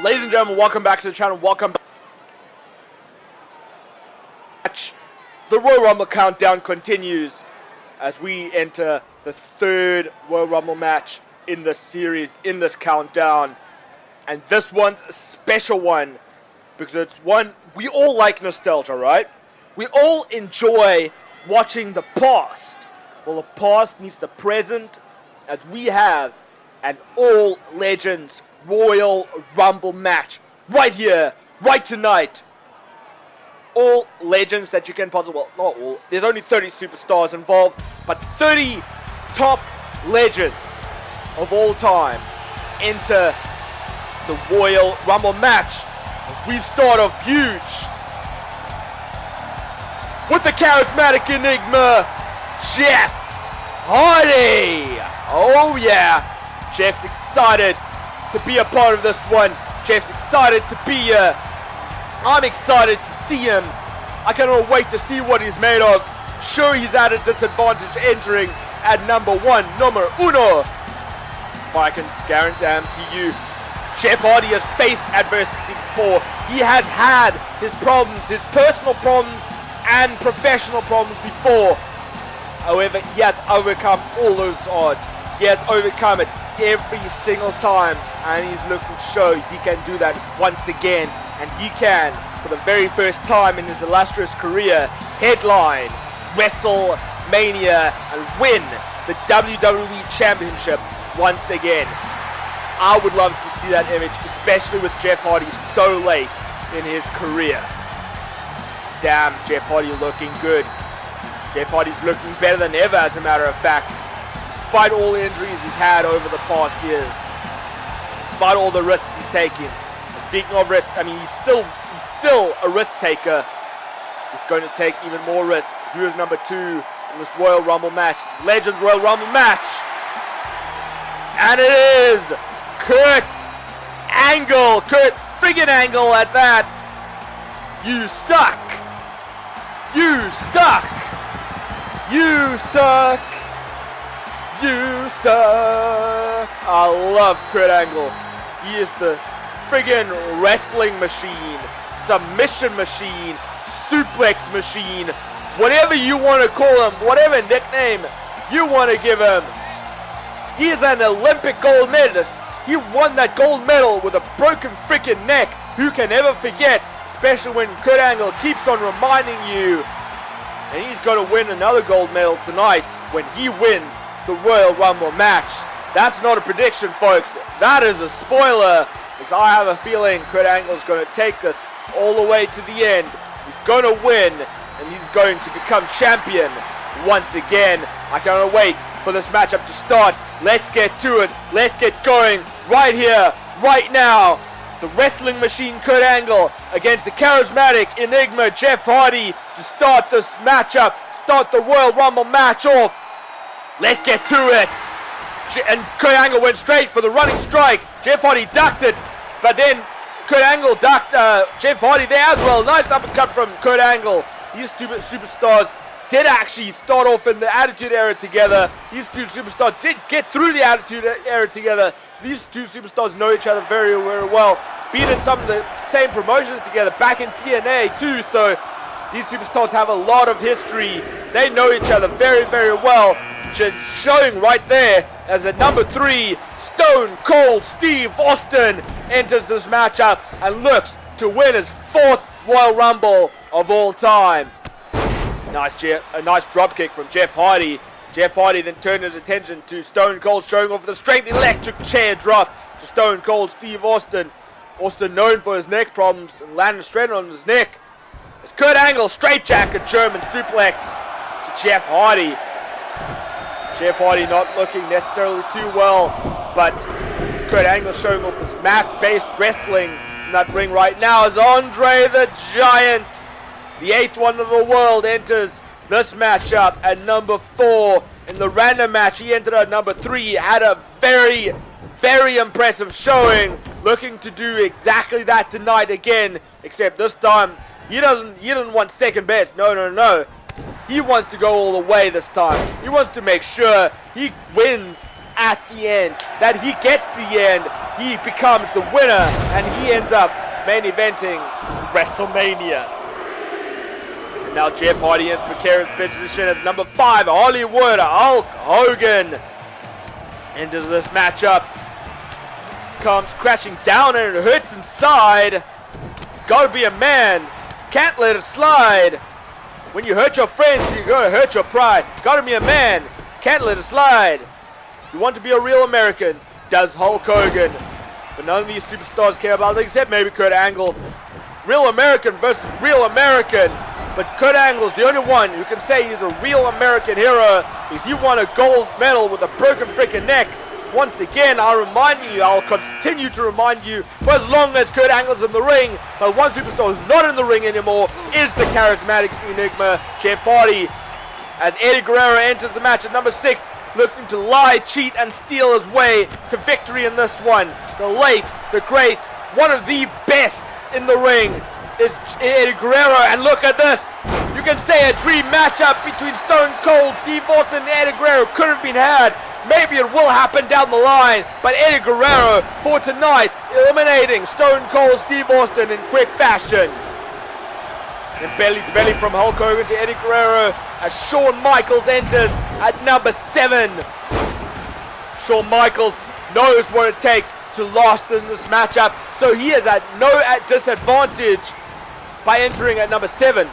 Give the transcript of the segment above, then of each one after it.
Ladies and gentlemen, welcome back to the channel. Welcome back. The Royal Rumble countdown continues as we enter the third Royal Rumble match in this series, in this countdown. And this one's a special one because it's one we all like nostalgia, right? We all enjoy watching the past. Well, the past meets the present as we have an all Legends Royal Rumble match right here, right tonight. All legends that you can possibly, well, not all, there's only 30 superstars involved, but 30 top legends of all time enter the Royal Rumble match. We start off huge with the charismatic enigma, Jeff Hardy. Oh yeah, Jeff's excited to be a part of this one. Jeff's excited to be here. I'm excited to see him. I cannot wait to see what he's made of. Sure, he's at a disadvantage entering at number numero uno. But I can guarantee you, Jeff Hardy has faced adversity before. He has had his problems, his personal problems and professional problems before. However, he has overcome all those odds. He has overcome it every single time, and he's looking to show he can do that once again. And he can, for the very first time in his illustrious career, headline WrestleMania and win the WWE Championship once again. I would love to see that image, especially with Jeff Hardy so late in his career. Damn, Jeff Hardy looking good. Jeff Hardy's looking better than ever, as a matter of fact, despite all the injuries he's had over the past years, despite all the risks he's taken. Speaking of risks, I mean, he's still a risk taker. He's going to take even more risks. Who is number 2 in this Royal Rumble match? Legends Royal Rumble match. And it is Kurt Angle. Kurt friggin' Angle at that. You suck. You suck. You suck. You suck. I love Kurt Angle. He is the friggin' wrestling machine, submission machine, suplex machine, whatever you want to call him, whatever nickname you want to give him. He is an Olympic gold medalist. He won that gold medal with a broken freaking neck. Who can ever forget, especially when Kurt Angle keeps on reminding you. And he's going to win another gold medal tonight when he wins the Royal Rumble match. That's not a prediction, folks. That is a spoiler. Because I have a feeling Kurt Angle is going to take this all the way to the end. He's going to win, and he's going to become champion once again. I cannot wait for this matchup to start. Let's get to it. Let's get going right here, right now. The wrestling machine Kurt Angle against the charismatic enigma Jeff Hardy to start this matchup, start the Royal Rumble match off. Let's get to it. And Kurt Angle went straight for the running strike. Jeff Hardy ducked it, but then Kurt Angle ducked Jeff Hardy there as well. Nice uppercut from Kurt Angle. These two superstars did actually start off in the Attitude Era together. These two superstars did get through the Attitude Era together. So these two superstars know each other very, very well. Been in some of the same promotions together, back in TNA too. So these superstars have a lot of history. They know each other very, very well. Just showing right there as at number 3, Stone Cold Steve Austin enters this matchup and looks to win his 4th Royal Rumble of all time. A nice drop kick from Jeff Hardy. Jeff Hardy then turned his attention to Stone Cold, showing off the strength electric chair drop to Stone Cold Steve Austin. Austin known for his neck problems and landing straight on his neck. As Kurt Angle straightjacket German suplex to Jeff Hardy. Jeff Hardy not looking necessarily too well, but Kurt Angle showing off his mat-based wrestling in that ring right now as Andre the Giant, the 8th wonder of the world, enters this matchup at number 4. In the random match, he entered at number 3, had a very, very impressive showing, looking to do exactly that tonight again, except this time, he doesn't want second best, no. He wants to go all the way this time. He wants to make sure he wins at the end, that he gets the end, he becomes the winner, and he ends up main eventing WrestleMania. And now Jeff Hardy in precarious position as number 5, Hollywood Hulk Hogan enters this matchup. Comes crashing down and it hurts inside. Gotta be a man, can't let it slide. When you hurt your friends, you're gonna hurt your pride. Gotta be a man, can't let it slide. You want to be a real American, does Hulk Hogan. But none of these superstars care about it except maybe Kurt Angle. Real American versus real American. But Kurt Angle's the only one who can say he's a real American hero because he won a gold medal with a broken freaking neck. Once again, I'll continue to remind you for as long as Kurt Angle's in the ring, but one superstar who's not in the ring anymore is the charismatic enigma, Jeff Hardy. As Eddie Guerrero enters the match at number 6, looking to lie, cheat, and steal his way to victory in this one. The late, the great, one of the best in the ring is Eddie Guerrero, and look at this. You can say a dream matchup between Stone Cold, Steve Austin, and Eddie Guerrero could have been had. Maybe it will happen down the line, but Eddie Guerrero for tonight, eliminating Stone Cold Steve Austin in quick fashion. And belly to belly from Hulk Hogan to Eddie Guerrero as Shawn Michaels enters at number 7. Shawn Michaels knows what it takes to last in this matchup, so he is at no disadvantage by entering at number 7.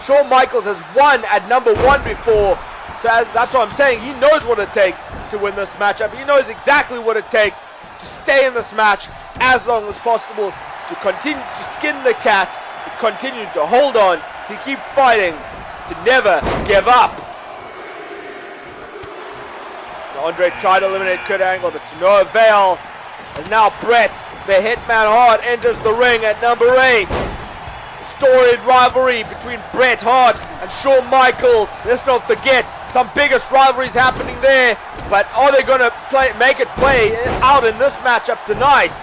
Shawn Michaels has won at number 1 before. So that's what I'm saying. He knows what it takes to win this matchup. He knows exactly what it takes to stay in this match as long as possible, to continue to skin the cat, to continue to hold on, to keep fighting, to never give up. Now Andre tried to eliminate Kurt Angle, but to no avail. And now Bret, the Hitman Hart, enters the ring at number 8. Storied rivalry between Bret Hart and Shawn Michaels. Let's not forget some biggest rivalries happening there, but are they going to make it play out in this matchup tonight?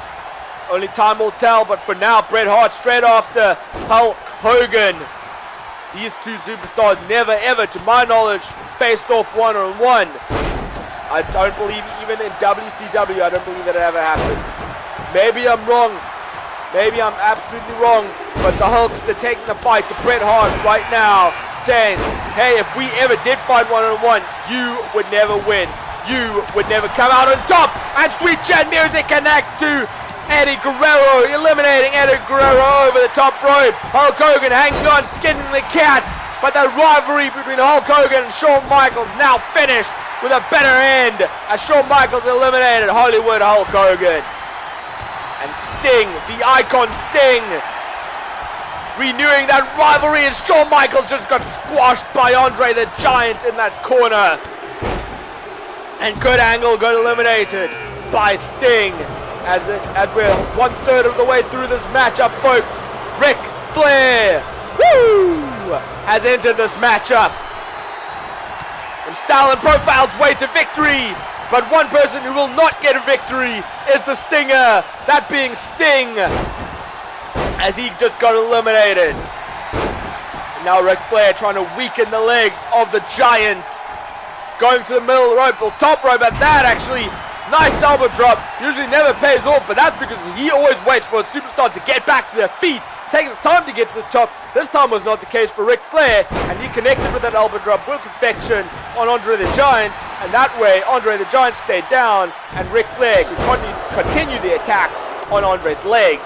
Only time will tell, but for now, Bret Hart straight after Hulk Hogan. These two superstars never ever, to my knowledge, faced off one-on-one. I don't believe, even in WCW, I don't believe that it ever happened. Maybe I'm wrong. Maybe I'm absolutely wrong, but the Hulkster taking the fight to Bret Hart right now, saying, hey, if we ever did fight one-on-one, you would never win. You would never come out on top. And Sweet Chin Music connect to Eddie Guerrero, eliminating Eddie Guerrero over the top rope. Hulk Hogan hanging on, skinning the cat, but the rivalry between Hulk Hogan and Shawn Michaels now finished with a better end as Shawn Michaels eliminated Hollywood Hulk Hogan. And Sting, the icon Sting, renewing that rivalry, and Shawn Michaels just got squashed by Andre the Giant in that corner. And Kurt Angle got eliminated by Sting as we're 1/3 of the way through this matchup, folks. Ric Flair, has entered this matchup. And style and profile's way to victory. But one person who will not get a victory is the Stinger, that being Sting, as he just got eliminated. And now Ric Flair trying to weaken the legs of the Giant. Going to the middle of the rope, the top rope, as that actually, nice elbow drop, usually never pays off, but that's because he always waits for a superstar to get back to their feet. Takes his time to get to the top. This time was not the case for Ric Flair, and he connected with that elbow drop with perfection on Andre the Giant, and that way Andre the Giant stayed down, and Ric Flair could continue the attacks on Andre's leg.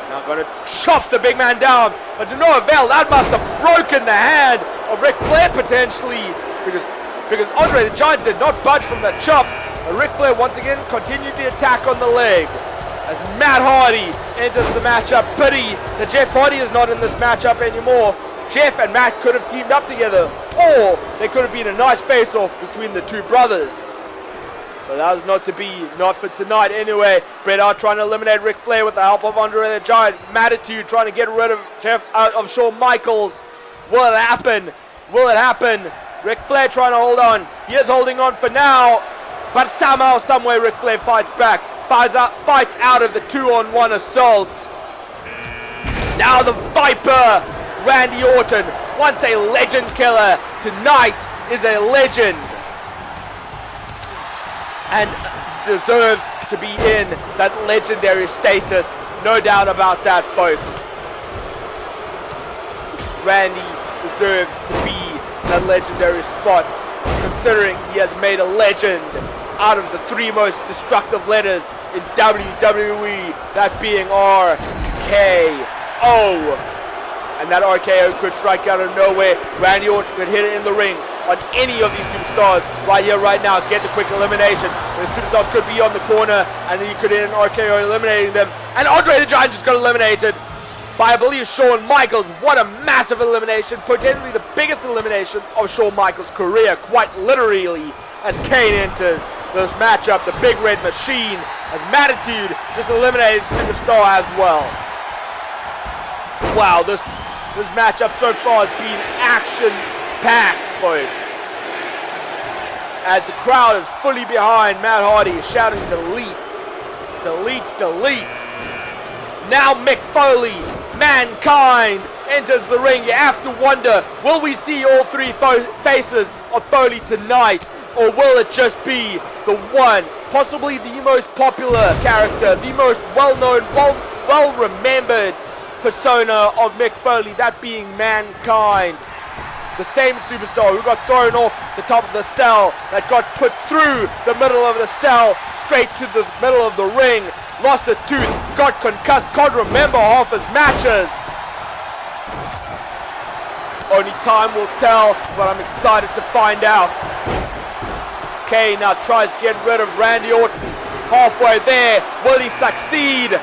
Now going to chop the big man down, but to no avail. That must have broken the hand of Ric Flair potentially, because Andre the Giant did not budge from that chop. But Ric Flair once again continued the attack on the leg. As Matt Hardy enters the matchup. Pity that Jeff Hardy is not in this matchup anymore. Jeff and Matt could have teamed up together, or there could have been a nice face-off between the two brothers. But that was not to be, not for tonight anyway. Bret Hart trying to eliminate Ric Flair with the help of Andre the Giant. Attitude trying to get rid of Shawn Michaels. Will it happen? Will it happen? Ric Flair trying to hold on. He is holding on for now, but somehow, someway, Ric Flair fights back. Fights out of the 2-on-1 assault. Now the Viper, Randy Orton, once a legend killer, tonight is a legend. and deserves to be in that legendary status. No doubt about that, folks. Randy deserves to be that legendary spot, considering he has made a legend out of the three most destructive letters in WWE, that being RKO. And that RKO could strike out of nowhere. Randy Orton could hit it in the ring on any of these superstars right here, right now. Get the quick elimination. The superstars could be on the corner, and then you could hit an RKO eliminating them. And Andre the Giant just got eliminated by, I believe, Shawn Michaels. What a massive elimination. Potentially the biggest elimination of Shawn Michaels' career, quite literally, as Kane enters this matchup. The Big Red Machine, and Magnitude just eliminated Superstar as well. Wow, this matchup so far has been action-packed, folks. As the crowd is fully behind Matt Hardy, shouting delete, delete, delete. Now Mick Foley, Mankind, enters the ring. You have to wonder, will we see all three faces of Foley tonight? Or will it just be the one, possibly the most popular character, the most well-known, well-remembered persona of Mick Foley, that being Mankind? The same superstar who got thrown off the top of the cell, that got put through the middle of the cell, straight to the middle of the ring, lost a tooth, got concussed, can't remember half his matches. Only time will tell, but I'm excited to find out. Kane now tries to get rid of Randy Orton. Halfway there, will he succeed?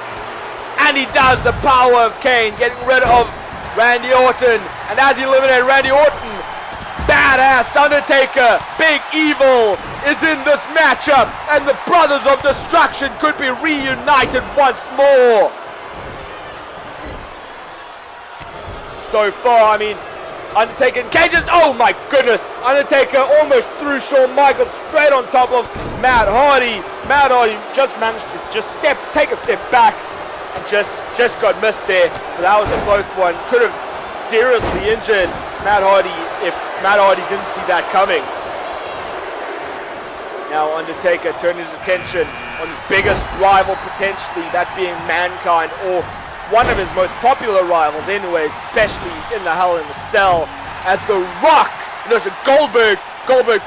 And he does. The power of Kane getting rid of Randy Orton. And as he eliminated Randy Orton, badass Undertaker, Big Evil, is in this matchup. And the Brothers of Destruction could be reunited once more. So far, I mean, Undertaker and Kane just, oh my goodness, Undertaker almost threw Shawn Michaels straight on top of Matt Hardy. Matt Hardy just managed to take a step back and just got missed there. But that was a close one. Could have seriously injured Matt Hardy if Matt Hardy didn't see that coming. Now Undertaker turned his attention on his biggest rival potentially, that being Mankind, or one of his most popular rivals anyways, especially in the Hell in the Cell, as The Rock. There's a Goldberg,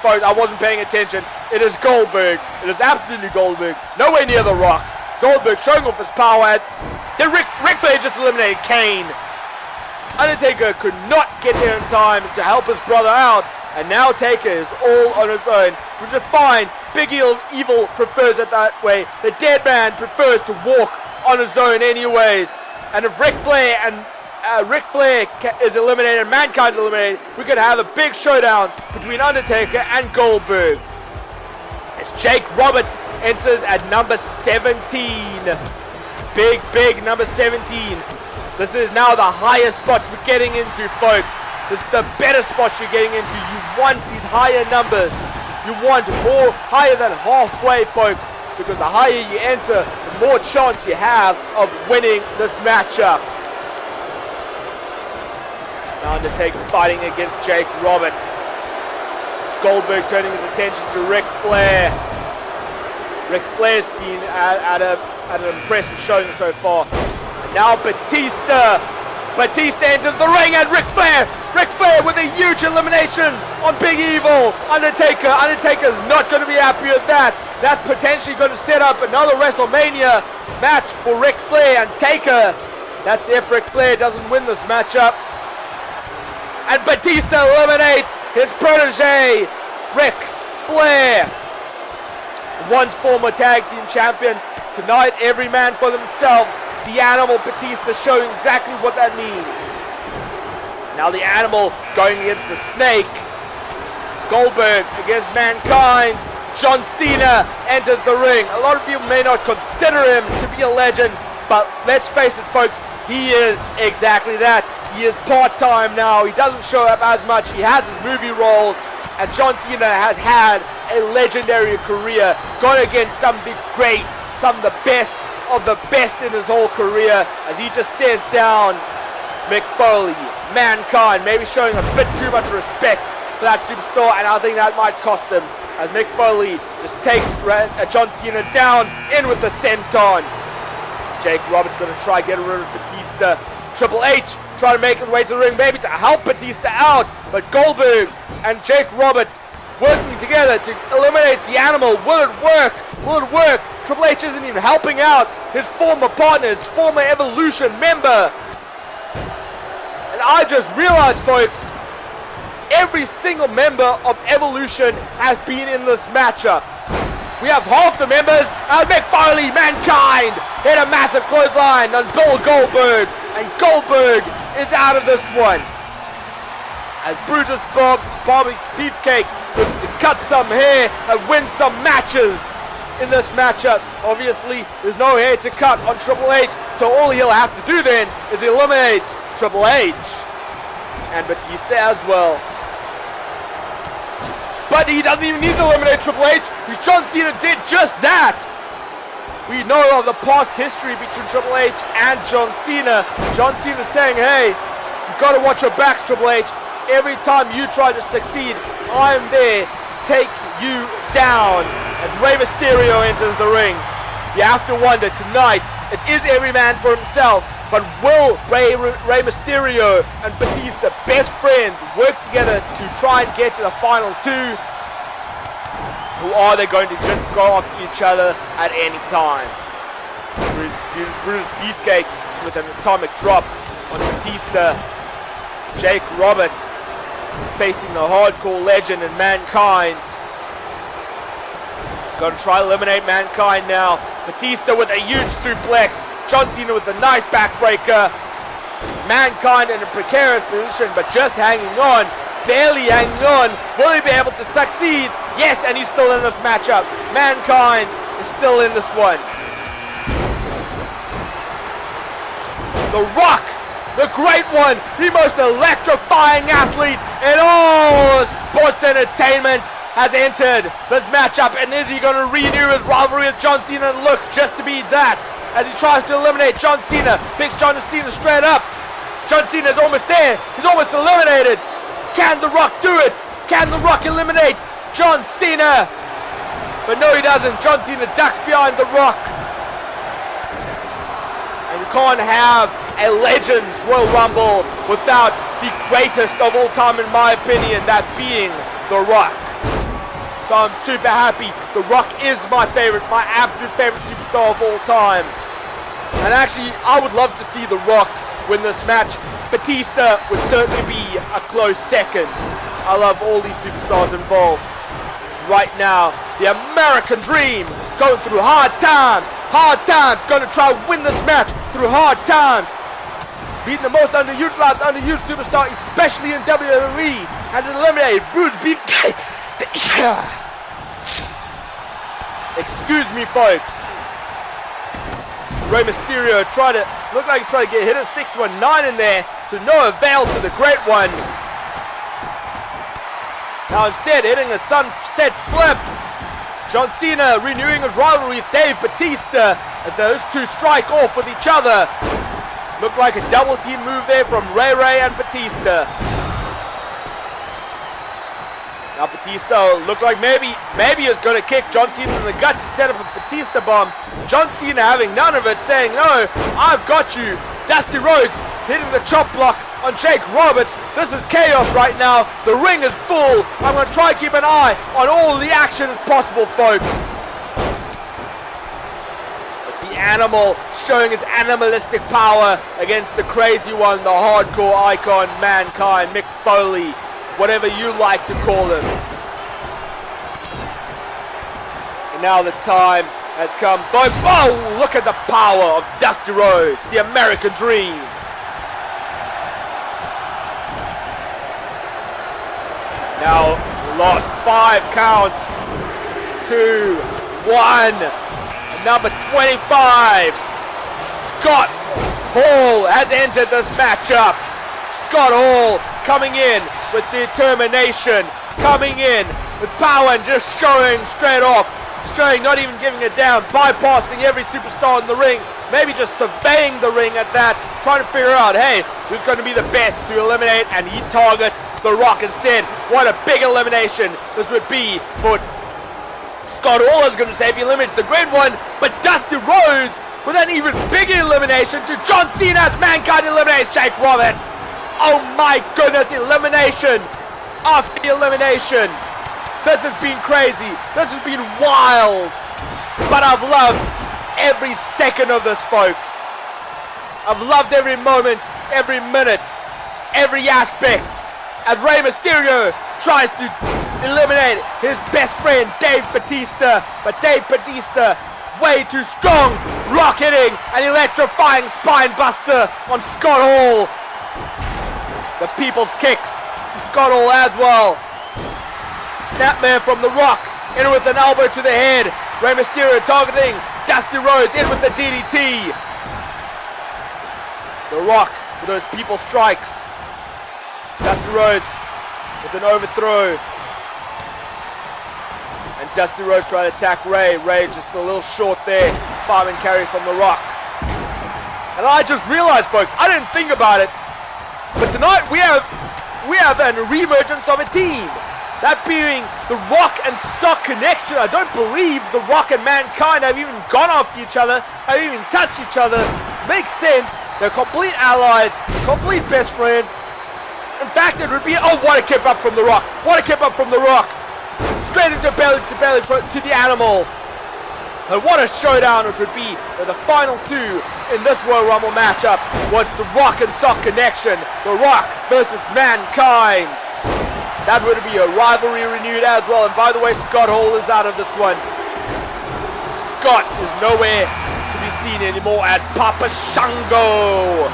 folks, I wasn't paying attention. It is Goldberg. It is absolutely Goldberg. Nowhere near The Rock. Goldberg showing off his power as Ric Flair just eliminated Kane. Undertaker could not get there in time to help his brother out, and now Taker is all on his own, which is fine. Big Evil prefers it that way. The dead man prefers to walk on his own anyways. And if Ric Flair is eliminated, Mankind is eliminated, we could have a big showdown between Undertaker and Goldberg. As Jake Roberts enters at number 17. Big number 17. This is now the highest spots we're getting into, folks. This is the better spots you're getting into. You want these higher numbers. You want more higher than halfway, folks, because the higher you enter, the more chance you have of winning this matchup. Now Undertaker fighting against Jake Roberts. Goldberg turning his attention to Ric Flair. Ric Flair's been at an impressive showing so far. And now Batista enters the ring, and Ric Flair with a huge elimination on Big Evil. Undertaker's not going to be happy with that. That's potentially going to set up another WrestleMania match for Ric Flair and Taker. That's if Ric Flair doesn't win this matchup. And Batista eliminates his protege, Ric Flair. Once former tag team champions, tonight every man for themselves. The Animal Batista showing exactly what that means. Now the Animal going against the Snake. Goldberg against Mankind. John Cena enters the ring. A lot of people may not consider him to be a legend, but let's face it, folks, he is exactly that. He is part-time now. He doesn't show up as much. He has his movie roles, and John Cena has had a legendary career, gone against some of the greats, some of the best in his whole career, as he just stares down Mick Foley, Mankind, maybe showing a bit too much respect for that superstar, and I think that might cost him as Mick Foley just takes John Cena down, in with the senton. Jake Roberts going to try get rid of Batista. Triple H trying to make his way to the ring, maybe to help Batista out, but Goldberg and Jake Roberts working together to eliminate the animal. Will it work? Will it work? Triple H isn't even helping out his former partner, his former Evolution member. And I just realized, folks, every single member of Evolution has been in this matchup. We have half the members, Mick Foley, Mankind, hit a massive clothesline on Bill Goldberg, and Goldberg is out of this one. As Brutus Bobby Beefcake looks to cut some hair and win some matches in this matchup. Obviously, there's no hair to cut on Triple H, so all he'll have to do then is eliminate Triple H and Batista as well. But he doesn't even need to eliminate Triple H, because John Cena did just that. We know of the past history between Triple H and John Cena. John Cena saying, hey, you got to watch your backs, Triple H. Every time you try to succeed, I'm there to take you down. As Rey Mysterio enters the ring, you have to wonder tonight, it is every man for himself, but will Rey Mysterio and Batista, best friends, work together to try and get to the final two? Or are they going to just go after each other at any time? Brutus Beefcake with an atomic drop on Batista. Jake Roberts facing the Hardcore Legend and Mankind. Gonna try to eliminate Mankind now. Batista with a huge suplex. John Cena with a nice backbreaker. Mankind in a precarious position, but just hanging on. Barely hanging on. Will he be able to succeed? Yes, and he's still in this matchup. Mankind is still in this one. The Rock, the great one, the most electrifying athlete in all sports entertainment, has entered this matchup. And is he going to renew his rivalry with John Cena? It looks just to be that, as he tries to eliminate John Cena. Picks John Cena straight up. John Cena is almost there. He's almost eliminated. Can The Rock do it? Can The Rock eliminate John Cena? But no, he doesn't. John Cena ducks behind The Rock. And you can't have a Legends Royal Rumble without the greatest of all time, in my opinion, that being The Rock. So I'm super happy. The Rock is my favorite, my absolute favorite superstar of all time. And actually, I would love to see The Rock win this match. Batista would certainly be a close second. I love all these superstars involved. Right now, the American Dream going through hard times. Hard times, going to try to win this match through hard times. Beating the most underutilized, underused superstar, especially in WWE, and eliminated Brutus Beefcake. Excuse me, folks. Rey Mysterio looked like he tried to hit a 619 in there, to no avail to the Great One. Now instead, hitting a sunset flip. John Cena renewing his rivalry with Dave Batista, as those two strike off with each other. Looked like a double team move there from Ray and Batista. Now Batista looked like maybe he was going to kick John Cena in the gut to set up a Batista bomb. John Cena having none of it, saying, no, I've got you. Dusty Rhodes hitting the chop block on Jake Roberts. This is chaos right now. The ring is full. I'm going to try and keep an eye on all the action as possible, folks. The animal showing his animalistic power against the crazy one, the hardcore icon, Mankind, Mick Foley, whatever you like to call him. And now the time has come, folks. Oh, look at the power of Dusty Rhodes, the American Dream. Now, lost 5 counts. 2, 1. Number 25, Scott Hall has entered this matchup. Scott Hall coming in with determination, coming in with power and just showing straight off. Showing, not even giving it down, bypassing every superstar in the ring, maybe just surveying the ring at that, trying to figure out, hey, who's going to be the best to eliminate, and he targets The Rock instead. What a big elimination this would be for Scott Hall, I was going to say, if he eliminates the Great One, but Dusty Rhodes with an even bigger elimination to John Cena's Mankind eliminates Jake Roberts. Oh my goodness, elimination after elimination. This has been crazy. This has been wild. But I've loved every second of this, folks. I've loved every moment, every minute, every aspect. As Rey Mysterio tries to eliminate his best friend, Dave Bautista. But Dave Bautista, way too strong. Rock hitting an electrifying spine buster on Scott Hall. The people's kicks to Scott Hall as well. Snapmare from The Rock, in with an elbow to the head. Rey Mysterio targeting Dusty Rhodes, in with the DDT. The Rock with those people strikes. Dusty Rhodes with an overthrow. And Dusty Rhodes trying to attack Rey. Rey just a little short there. Fireman carry from The Rock. And I just realized, folks, I didn't think about it, but tonight we have an reemergence of a team. That being The Rock and Sock Connection. I don't believe The Rock and Mankind have even gone after each other, have even touched each other. Makes sense. They're complete allies, complete best friends. In fact, it would be, oh, what a kick up from The Rock. What a kick up from The Rock. Straight into belly to belly to the animal. And what a showdown it would be with the final two in this Royal Rumble matchup was The Rock and Sock Connection. The Rock versus Mankind. That would be a rivalry renewed as well. And by the way, Scott Hall is out of this one. Scott is nowhere to be seen anymore at Papa Shango.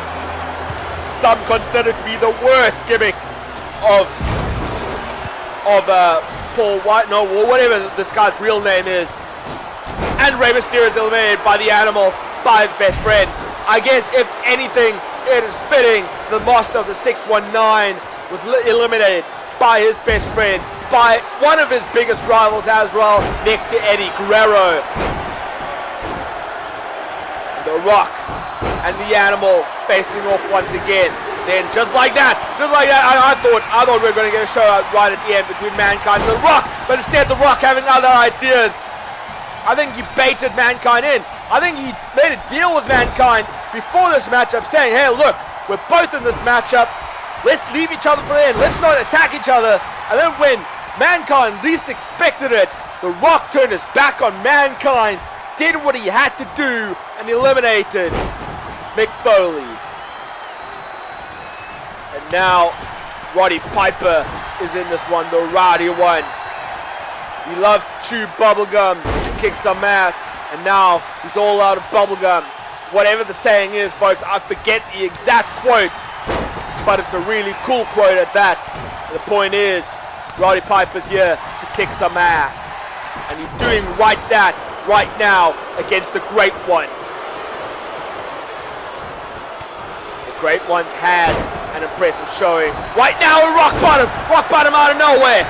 Some consider to be the worst gimmick of Paul White, no, or whatever this guy's real name is. And Rey Mysterio is eliminated by the Animal, by his best friend. I guess if anything, it is fitting the master of the 619 was eliminated by his best friend, by one of his biggest rivals as well, next to Eddie Guerrero. The Rock and the Animal facing off once again. Then just like that, I thought we were going to get a show out right at the end between Mankind and The Rock, but instead The Rock having other ideas. I think he baited Mankind in. I think he made a deal with Mankind before this matchup, saying, hey, look, we're both in this matchup. Let's leave each other for the end. Let's not attack each other. And then when Mankind least expected it, The Rock turned his back on Mankind, did what he had to do, and eliminated Mick Foley. And now Roddy Piper is in this one, the rowdy one. He loves to chew bubblegum, to kick some ass, and now he's all out of bubblegum. Whatever the saying is, folks, I forget the exact quote, but it's a really cool quote at that. And the point is, Roddy Piper's here to kick some ass. And he's doing right that right now against the Great One. The Great One's had an impressive showing. Right now a rock bottom out of nowhere.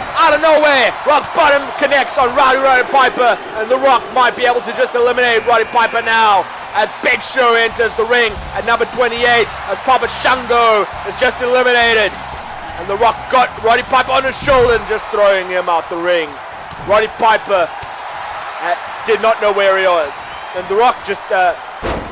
Rock bottom connects on Roddy Piper, and The Rock might be able to just eliminate Roddy Piper now. As Big Show enters the ring at number 28, as Papa Shango is just eliminated. And The Rock got Roddy Piper on his shoulder and just throwing him out the ring. Roddy Piper did not know where he was. And The Rock just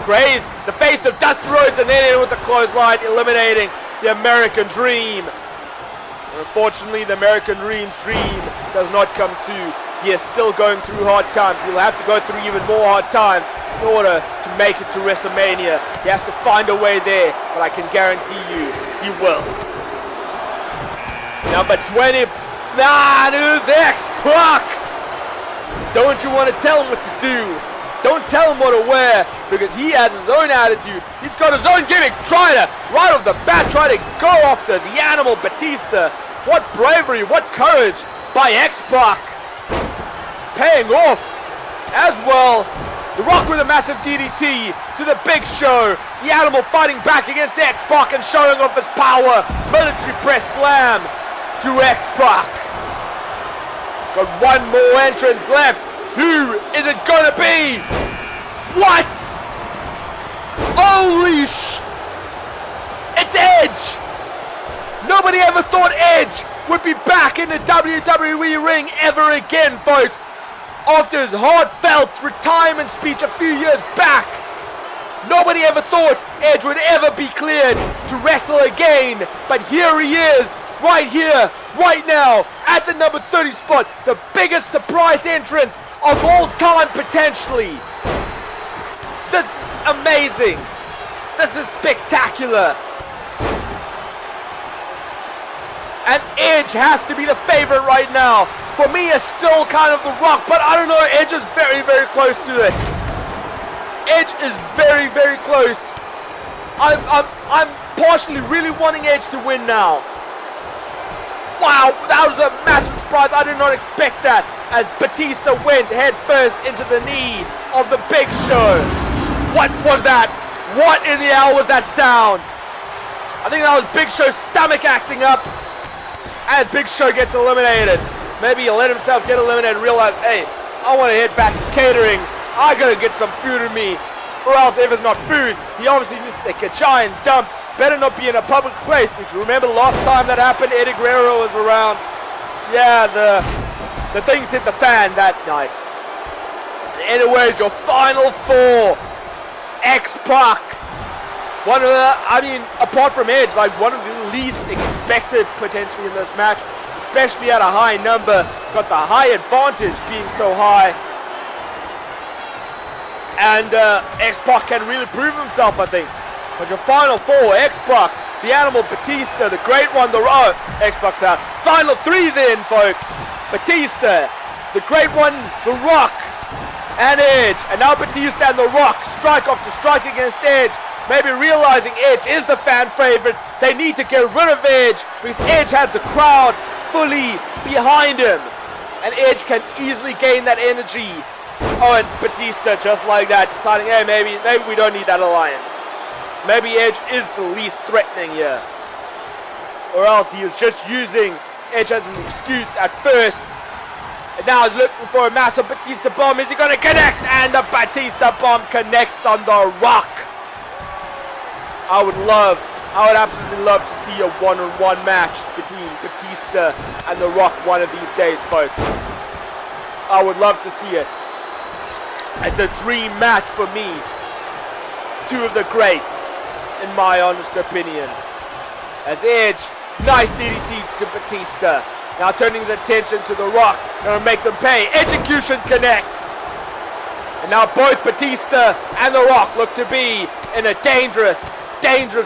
grazed the face of Dusty Rhodes and then in with the clothesline, eliminating the American Dream. And unfortunately, the American Dream's dream does not come true. He is still going through hard times. He'll have to go through even more hard times in order to make it to WrestleMania. He has to find a way there, but I can guarantee you, he will. Number 20, that is X-pac. Don't you want to tell him what to do? Don't tell him what to wear, because he has his own attitude. He's got his own gimmick. Right off the bat, try to go after the Animal Bautista. What bravery, what courage by X-pac. Paying off as well. The Rock with a massive DDT to the Big Show. The Animal fighting back against X-pac and showing off his power. Military press slam to X-pac. Got one more entrance left. Who is it gonna be? What? Holy It's Edge! Nobody ever thought Edge would be back in the WWE ring ever again, folks. After his heartfelt retirement speech a few years back, nobody ever thought Edge would ever be cleared to wrestle again, but here he is, right here, right now, at the number 30 spot, the biggest surprise entrance of all time potentially. This is amazing. This is spectacular. And Edge has to be the favorite right now. For me, it's still kind of The Rock, but I don't know, Edge is very, very close to it. Edge is very, very close. I'm partially really wanting Edge to win now. Wow, that was a massive surprise. I did not expect that, as Batista went head first into the knee of the Big Show. What was that? What in the hell was that sound? I think that was Big Show's stomach acting up, and Big Show gets eliminated. Maybe he'll let himself get eliminated and realize, hey, I want to head back to catering. I gotta get some food in me, or else if it's not food, he obviously needs to take a giant dump. Better not be in a public place, because remember the last time that happened, Eddie Guerrero was around. Yeah, the things hit the fan that night. Anyways, your final four. X-pac. One of the, I mean, apart from Edge, like one of the least expected potentially in this match, especially at a high number. Got the high advantage being so high. And X-pac can really prove himself, I think. But your final four, X-pac, the Animal Batista, the Great One, the Rock. X-pac's out. Final three then, folks. Batista, the Great One, the Rock, and Edge. And now Batista and the Rock strike after strike against Edge. Maybe realizing Edge is the fan favorite. They need to get rid of Edge because Edge has the crowd fully behind him. And Edge can easily gain that energy. Oh, and Batista just like that, deciding, hey, maybe we don't need that alliance. Maybe Edge is the least threatening here. Or else he is just using Edge as an excuse at first. And now he's looking for a massive Batista bomb. Is he going to connect? And the Batista bomb connects on the Rock. I would absolutely love to see a one-on-one match between Batista and The Rock one of these days, folks. I would love to see it. It's a dream match for me. Two of the greats, in my honest opinion. As Edge, nice DDT to Batista. Now turning his attention to The Rock. Gonna make them pay. Execution connects. And now both Batista and The Rock look to be in a dangerous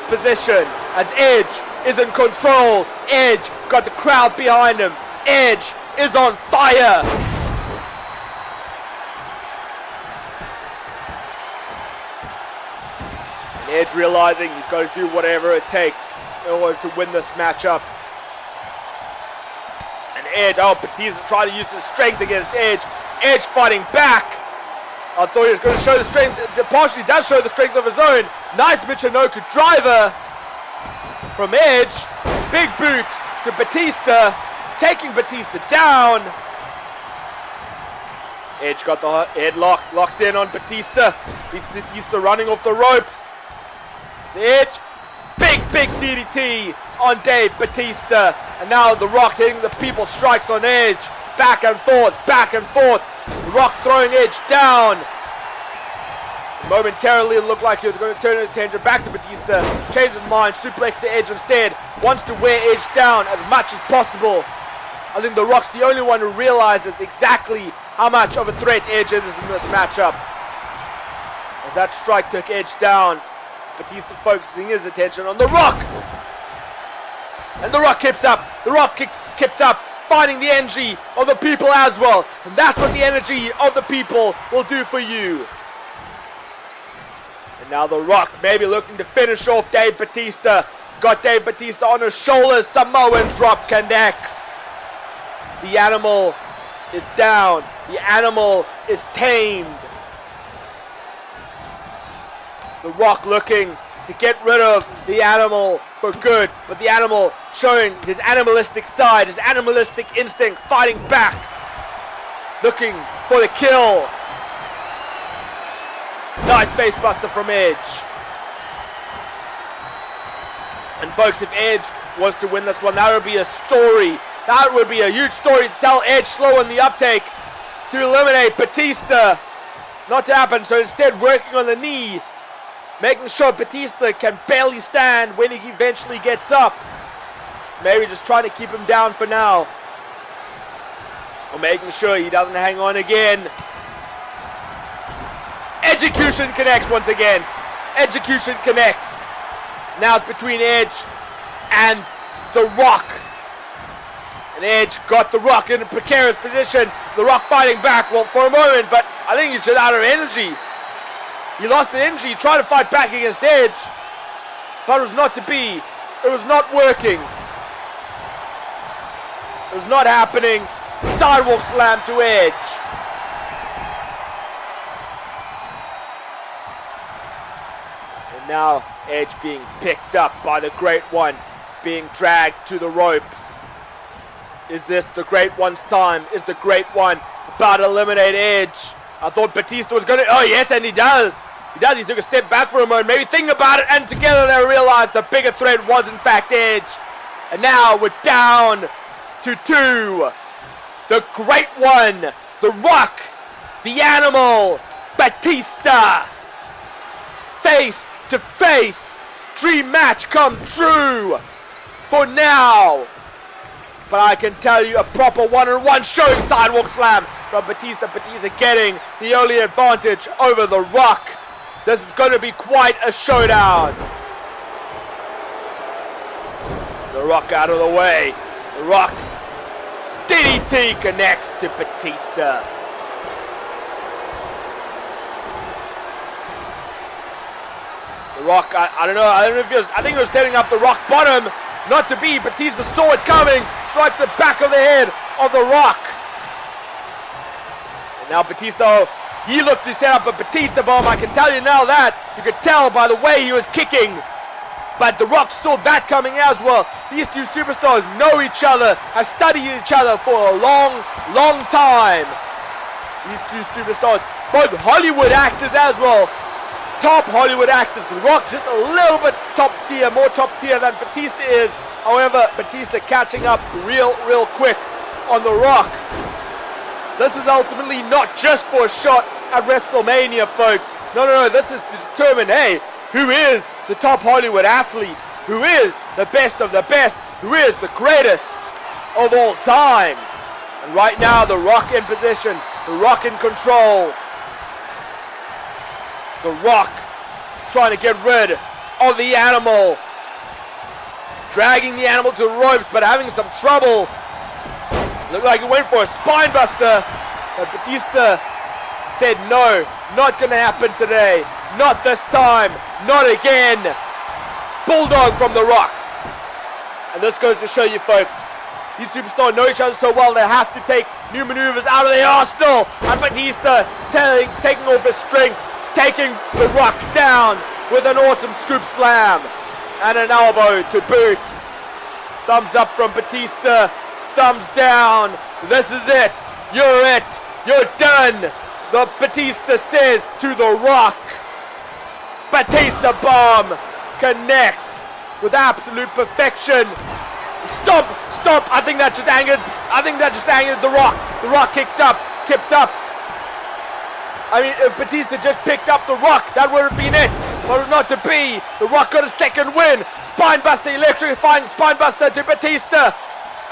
position as Edge is in control. Edge got the crowd behind him. Edge is on fire. And Edge realizing he's got to do whatever it takes in order to win this matchup. And Edge, Batista trying to use his strength against Edge. Edge fighting back. I thought he was going to show the strength. Partially does show the strength of his own. Nice Michinoku driver from Edge. Big boot to Batista. Taking Batista down. Edge got the headlock locked in on Batista. He's Batista running off the ropes. It's Edge. Big DDT on Dave Batista. And now The Rock's hitting the people strikes on Edge. Back and forth. The Rock throwing Edge down. Momentarily it looked like he was going to turn his attention back to Batista. Changed his mind, suplex to Edge instead. Wants to wear Edge down as much as possible. I think The Rock's the only one who realizes exactly how much of a threat Edge is in this matchup. As that strike took Edge down, Batista focusing his attention on The Rock. And The Rock keeps up. The Rock keeps up. Finding the energy of the people as well. And that's what the energy of the people will do for you. And now The Rock maybe looking to finish off Dave Batista. Got Dave Batista on his shoulders. Samoan drop connects. The animal is down. The animal is tamed. The Rock looking to get rid of the animal for good, but the animal showing his animalistic side, his animalistic instinct, fighting back, looking for the kill. Nice facebuster from Edge. And folks, if Edge was to win this one, that would be a story. That would be a huge story to tell. Edge slow in the uptake. to eliminate Batista. Not to happen, so instead working on the knee, making sure Batista can barely stand when he eventually gets up. Maybe just trying to keep him down for now. Or making sure he doesn't hang on again. Execution connects once again. Execution connects. Now it's between Edge and The Rock. And Edge got The Rock in a precarious position. The Rock fighting back, well, for a moment, but I think he's just out of energy. He lost the energy, he tried to fight back against Edge, but it was not to be. It was not working. It was not happening. Sidewalk slam to Edge. And now Edge being picked up by the Great One, being dragged to the ropes. Is this the Great One's time? Is the Great One about to eliminate Edge? I thought Batista was going to... Oh, yes, and he does. He does. He took a step back for a moment. Maybe think about it, and together they realized the bigger threat was, in fact, Edge. And now we're down to 2. The Great One, The Rock, The Animal, Batista. Face to face. Dream match come true. For now. But I can tell you a proper one-on-one showing sidewalk slam from Batista. Batista getting the early advantage over The Rock. This is going to be quite a showdown. The Rock out of the way. The Rock. DDT connects to Batista. The Rock, I don't know if he was, I think he was setting up The Rock bottom. Not to be. Batista saw it coming. Strike the back of the head of The Rock. And now Batista, he looked to set up a Batista bomb. I can tell you now that. You could tell by the way he was kicking. But The Rock saw that coming as well. These two superstars know each other, have studied each other for a long, long time. These two superstars, both Hollywood actors as well. Top Hollywood actors. The Rock just a little bit top tier, more top tier than Batista is. However, Batista catching up real quick on The Rock. This is ultimately not just for a shot at WrestleMania, folks. No, this is to determine, hey, who is the top Hollywood athlete? Who is the best of the best? Who is the greatest of all time? And right now, The Rock in position. The Rock in control. The Rock trying to get rid of the Animal. Dragging the Animal to the ropes, but having some trouble. Looked like he went for a spine buster, but Batista said no, not gonna happen today. Not this time, not again. Bulldog from The Rock. And this goes to show you, folks, these superstars know each other so well they have to take new maneuvers out of their arsenal. And Batista taking off his string, taking The Rock down with an awesome scoop slam and an elbow to boot. Thumbs up from Batista, thumbs down. This is it. You're done. The Batista says to The Rock. Batista bomb connects with absolute perfection. Stop. I think that just angered The Rock. The Rock kicked up. I mean, if Batista just picked up The Rock, that would have been it. But not to be. The Rock got a second win. Spinebuster, electrifying spinebuster to Batista.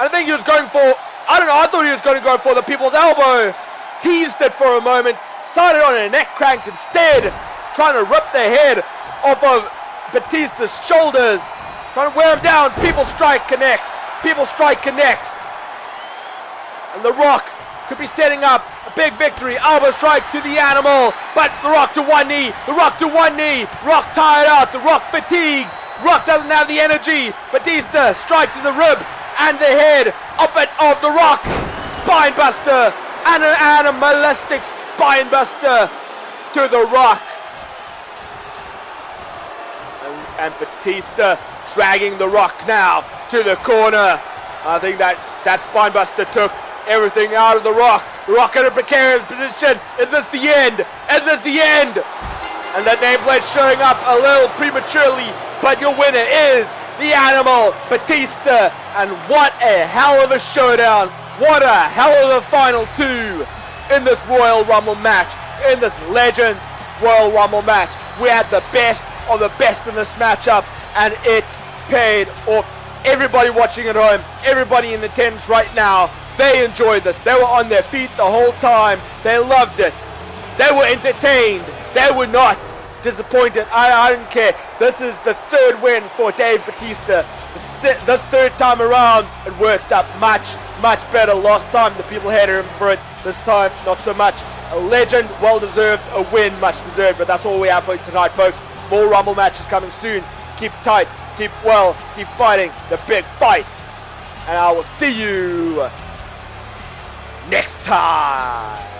And I think he was going for, I thought he was going to go for the people's elbow. Teased it for a moment. Decided on a neck crank instead. Trying to rip the head off of Batista's shoulders. Trying to wear him down. People strike connects. And The Rock could be setting up a big victory. Elbow strike to the Animal, but The Rock to one knee. Rock tired out. The Rock fatigued. Rock doesn't have the energy. Batista strike to the ribs and the head of The Rock. Spinebuster and an animalistic spinebuster to The Rock. And Batista dragging The Rock now to the corner. I think that spinebuster took everything out of The Rock. The Rock in a precarious position. Is this the end? And that nameplate showing up a little prematurely, but your winner is the Animal, Batista. And what a hell of a showdown. What a hell of a final two. in this Royal Rumble match, in this Legends Royal Rumble match. We had the best of the best in this matchup, and it paid off. Everybody watching at home, everybody in attendance right now, they enjoyed this. They were on their feet the whole time. They loved it. They were entertained. They were not disappointed. I don't care. This is the third win for Dave Bautista. This third time around, it worked out much better. Last time, the people hated him for it. This time, not so much. A legend, well deserved. A win, much deserved. But that's all we have for you tonight, folks. More Rumble matches coming soon. Keep tight, keep well, keep fighting the big fight. And I will see you next time.